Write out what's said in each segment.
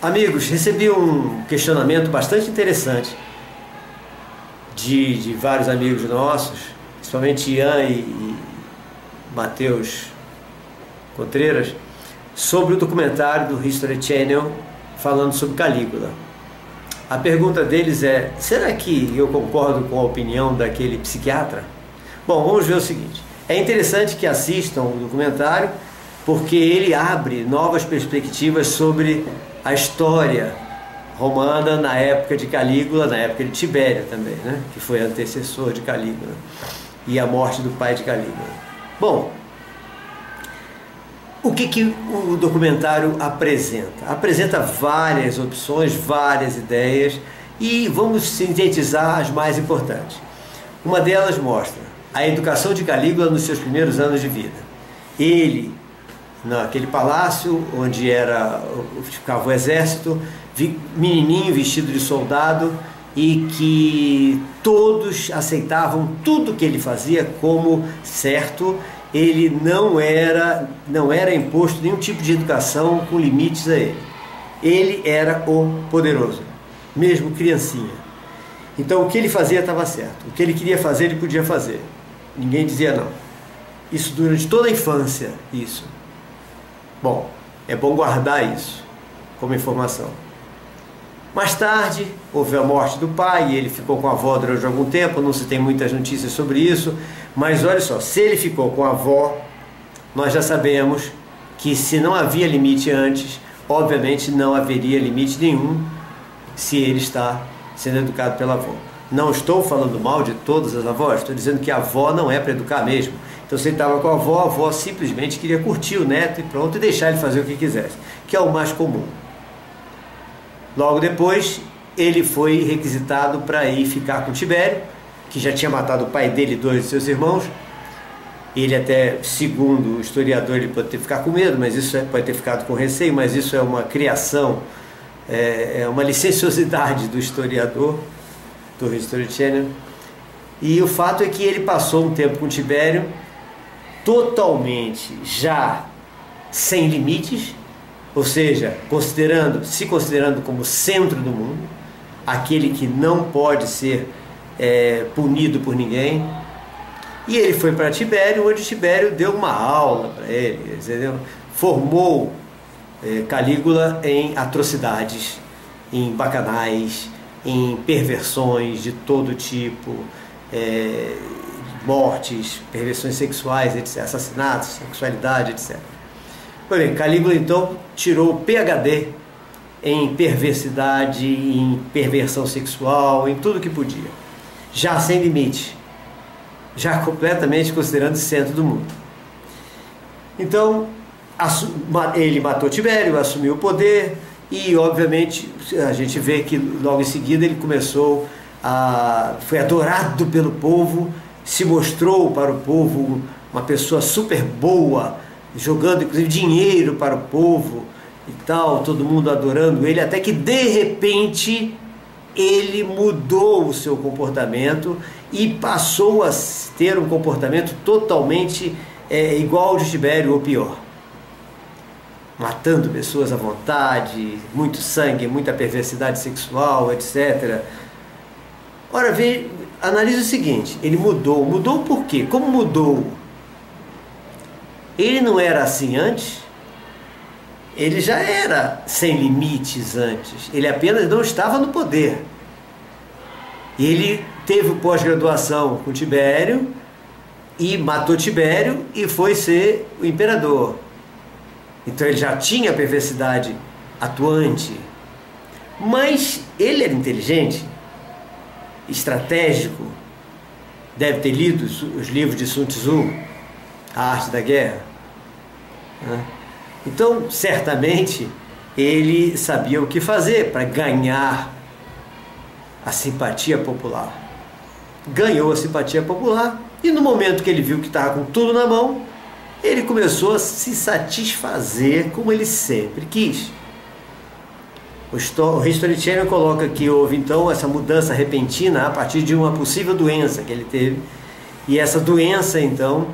Amigos, recebi um questionamento bastante interessante de vários amigos nossos, principalmente Ian e Matheus Contreras, sobre o documentário do History Channel falando sobre Calígula. A pergunta deles é: será que eu concordo com a opinião daquele psiquiatra? Bom, vamos ver o seguinte. É interessante que assistam o documentário porque ele abre novas perspectivas sobre a história romana na época de Calígula, na época de Tibério também, né? Que foi antecessor de Calígula, e a morte do pai de Calígula. Bom, o que o documentário apresenta? Apresenta várias opções, várias ideias, e vamos sintetizar as mais importantes. Uma delas mostra a educação de Calígula nos seus primeiros anos de vida. Ele, naquele palácio onde ficava o exército, menininho vestido de soldado, e que todos aceitavam tudo que ele fazia como certo. Ele não era imposto nenhum tipo de educação com limites a ele. Ele era o poderoso, mesmo criancinha. Então o que ele fazia estava certo, o que ele queria fazer ele podia fazer, ninguém dizia não. Isso durante toda a infância, isso. Bom, é bom guardar isso como informação. Mais tarde, houve a morte do pai e ele ficou com a avó durante algum tempo, não se tem muitas notícias sobre isso, mas olha só, se ele ficou com a avó, nós já sabemos que se não havia limite antes, obviamente não haveria limite nenhum se ele está sendo educado pela avó. Não estou falando mal de todas as avós, estou dizendo que a avó não é para educar mesmo. Então se ele estava com a avó simplesmente queria curtir o neto e pronto, e deixar ele fazer o que quisesse, que é o mais comum. Logo depois, ele foi requisitado para ir ficar com Tibério, que já tinha matado o pai dele e 2 de seus irmãos. Ele até, segundo o historiador, ele pode ter ficado com medo, mas isso pode ter ficado com receio, mas isso é uma criação, é uma licenciosidade do historiador, do History Channel. E o fato é que ele passou um tempo com Tibério, totalmente já sem limites, ou seja, se considerando como centro do mundo, aquele que não pode ser punido por ninguém. E ele foi para Tibério, onde Tibério deu uma aula para ele, entendeu? Formou Calígula em atrocidades, em bacanais, em perversões de todo tipo, mortes, perversões sexuais, etc., assassinatos, sexualidade, etc. Pois bem, Calígula então tirou o PhD em perversidade, em perversão sexual, em tudo que podia, já sem limite, já completamente considerando o centro do mundo. Então ele matou Tibério, assumiu o poder, e obviamente a gente vê que logo em seguida ele foi adorado pelo povo, se mostrou para o povo uma pessoa super boa, jogando inclusive dinheiro para o povo e tal, todo mundo adorando ele, até que de repente ele mudou o seu comportamento e passou a ter um comportamento totalmente igual ao de Tibério ou pior, matando pessoas à vontade, muito sangue, muita perversidade sexual, etc. Ora, analise o seguinte: ele mudou por quê? Como mudou? Ele não era assim antes? Ele já era sem limites antes, ele apenas não estava no poder. Ele teve pós-graduação com Tibério e matou Tibério e foi ser o imperador. Então ele já tinha a perversidade atuante, mas ele era inteligente, estratégico, deve ter lido os livros de Sun Tzu, A Arte da Guerra. Então, certamente, ele sabia o que fazer para ganhar a simpatia popular. Ganhou a simpatia popular e no momento que ele viu que estava com tudo na mão, ele começou a se satisfazer como ele sempre quis. O History Channel coloca que houve então essa mudança repentina a partir de uma possível doença que ele teve, e essa doença então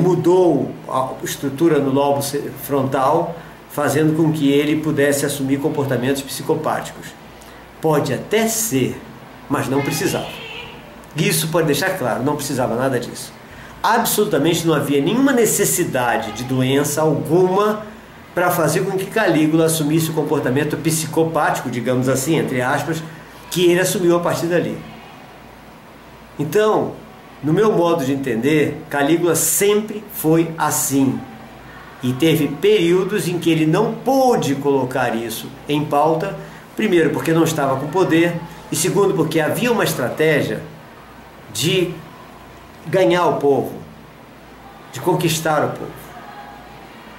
mudou a estrutura no lobo frontal, fazendo com que ele pudesse assumir comportamentos psicopáticos. Pode até ser, mas não precisava. Isso pode deixar claro, não precisava nada disso. Absolutamente não havia nenhuma necessidade de doença alguma para fazer com que Calígula assumisse o comportamento psicopático, digamos assim, entre aspas, que ele assumiu a partir dali. Então, no meu modo de entender, Calígula sempre foi assim. E teve períodos em que ele não pôde colocar isso em pauta, primeiro porque não estava com poder, e segundo porque havia uma estratégia de ganhar o povo, de conquistar o povo.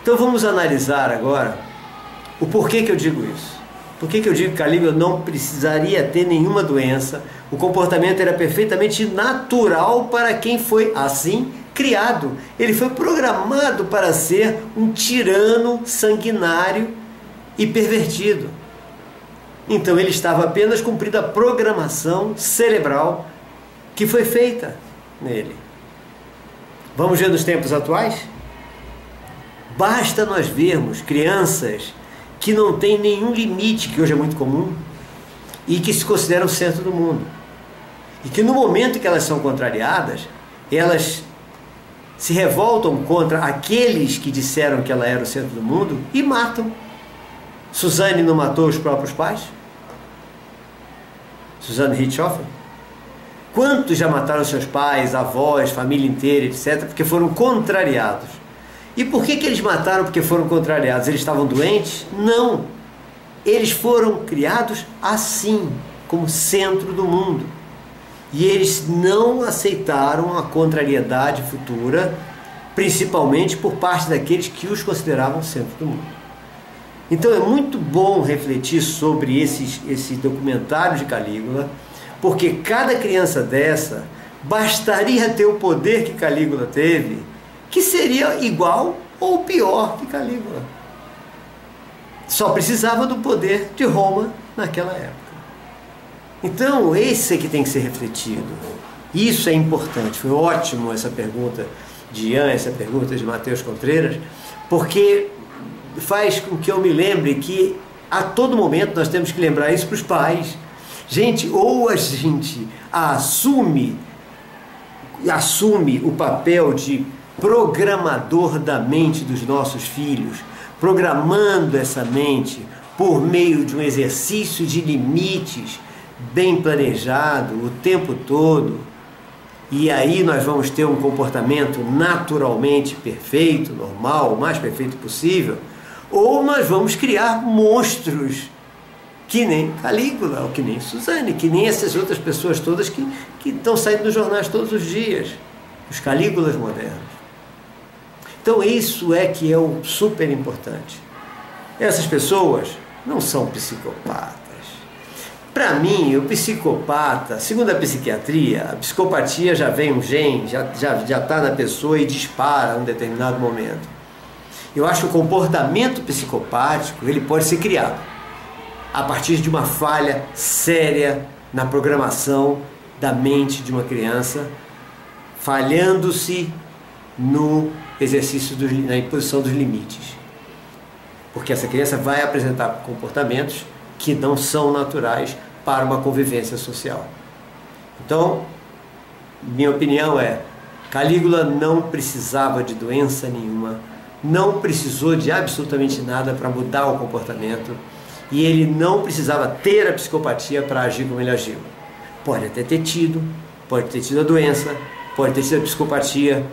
Então vamos analisar agora o porquê que eu digo isso. Por que eu digo que Calígula não precisaria ter nenhuma doença? O comportamento era perfeitamente natural para quem foi assim criado. Ele foi programado para ser um tirano sanguinário e pervertido. Então ele estava apenas cumprindo a programação cerebral que foi feita nele. Vamos ver nos tempos atuais? Basta nós vermos crianças que não têm nenhum limite, que hoje é muito comum, e que se consideram o centro do mundo. E que no momento que elas são contrariadas, elas se revoltam contra aqueles que disseram que ela era o centro do mundo e matam. Suzanne não matou os próprios pais? Suzanne Richthofen? Quantos já mataram seus pais, avós, família inteira, etc., porque foram contrariados? E por que eles mataram porque foram contrariados? Eles estavam doentes? Não! Eles foram criados assim, como centro do mundo. E eles não aceitaram a contrariedade futura, principalmente por parte daqueles que os consideravam centro do mundo. Então é muito bom refletir sobre esse documentário de Calígula, porque cada criança dessa bastaria ter o poder que Calígula teve, que seria igual ou pior que Calígula. Só precisava do poder de Roma naquela época. Então, esse é que tem que ser refletido. Isso é importante. Foi ótimo essa pergunta de Ian, essa pergunta de Matheus Contreiras, porque faz com que eu me lembre que a todo momento nós temos que lembrar isso para os pais. Gente, ou a gente assume o papel de programador da mente dos nossos filhos, programando essa mente por meio de um exercício de limites bem planejado o tempo todo, e aí nós vamos ter um comportamento naturalmente perfeito, normal, o mais perfeito possível, ou nós vamos criar monstros que nem Calígula, ou que nem Suzanne, que nem essas outras pessoas todas que estão saindo nos jornais todos os dias, os Calígulas modernos. Então isso é que é o super importante. Essas pessoas não são psicopatas. Para mim, o psicopata, segundo a psiquiatria, a psicopatia já vem um gene, já está na pessoa e dispara em um determinado momento. Eu acho que o comportamento psicopático ele pode ser criado a partir de uma falha séria na programação da mente de uma criança, falhando-se no exercício, na imposição dos limites. Porque essa criança vai apresentar comportamentos que não são naturais para uma convivência social. Então, minha opinião é, Calígula não precisava de doença nenhuma, não precisou de absolutamente nada para mudar o comportamento, e ele não precisava ter a psicopatia para agir como ele agiu. Pode até ter tido, pode ter tido a doença, pode ter tido a psicopatia,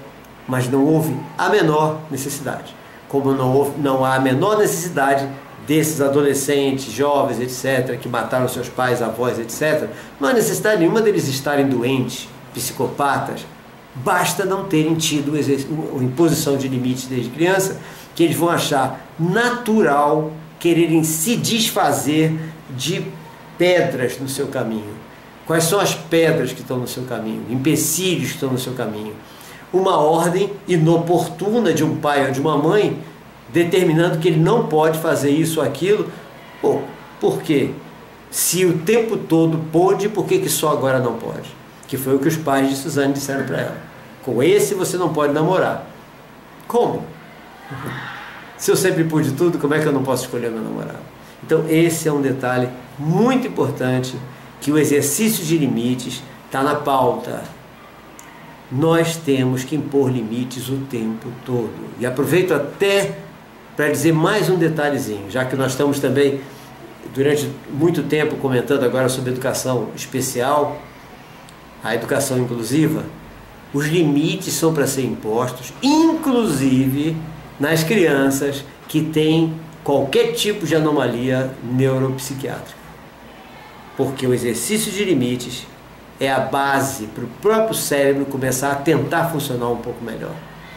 mas não houve a menor necessidade. Como não há a menor necessidade desses adolescentes, jovens, etc., que mataram seus pais, avós, etc., não há necessidade nenhuma deles estarem doentes, psicopatas. Basta não terem tido a imposição de limites desde criança, que eles vão achar natural quererem se desfazer de pedras no seu caminho. Quais são as pedras que estão no seu caminho? Empecilhos que estão no seu caminho? Uma ordem inoportuna de um pai ou de uma mãe determinando que ele não pode fazer isso ou aquilo. Pô, por quê? Se o tempo todo pôde, por que só agora não pode? Que foi o que os pais de Suzanne disseram para ela. Com esse você não pode namorar. Como? Se eu sempre pude tudo, como é que eu não posso escolher meu namorado? Então esse é um detalhe muito importante, que o exercício de limites está na pauta. Nós temos que impor limites o tempo todo. E aproveito até para dizer mais um detalhezinho, já que nós estamos também, durante muito tempo, comentando agora sobre educação especial, a educação inclusiva. Os limites são para ser impostos, inclusive nas crianças que têm qualquer tipo de anomalia neuropsiquiátrica. Porque o exercício de limites é a base para o próprio cérebro começar a tentar funcionar um pouco melhor.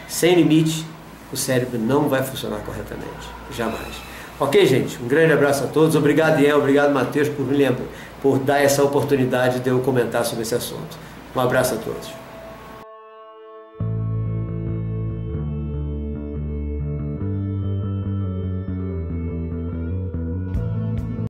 Sem limite, o cérebro não vai funcionar corretamente, jamais. Ok, gente? Um grande abraço a todos. Obrigado, Ian. Obrigado, Matheus, por dar essa oportunidade de eu comentar sobre esse assunto. Um abraço a todos.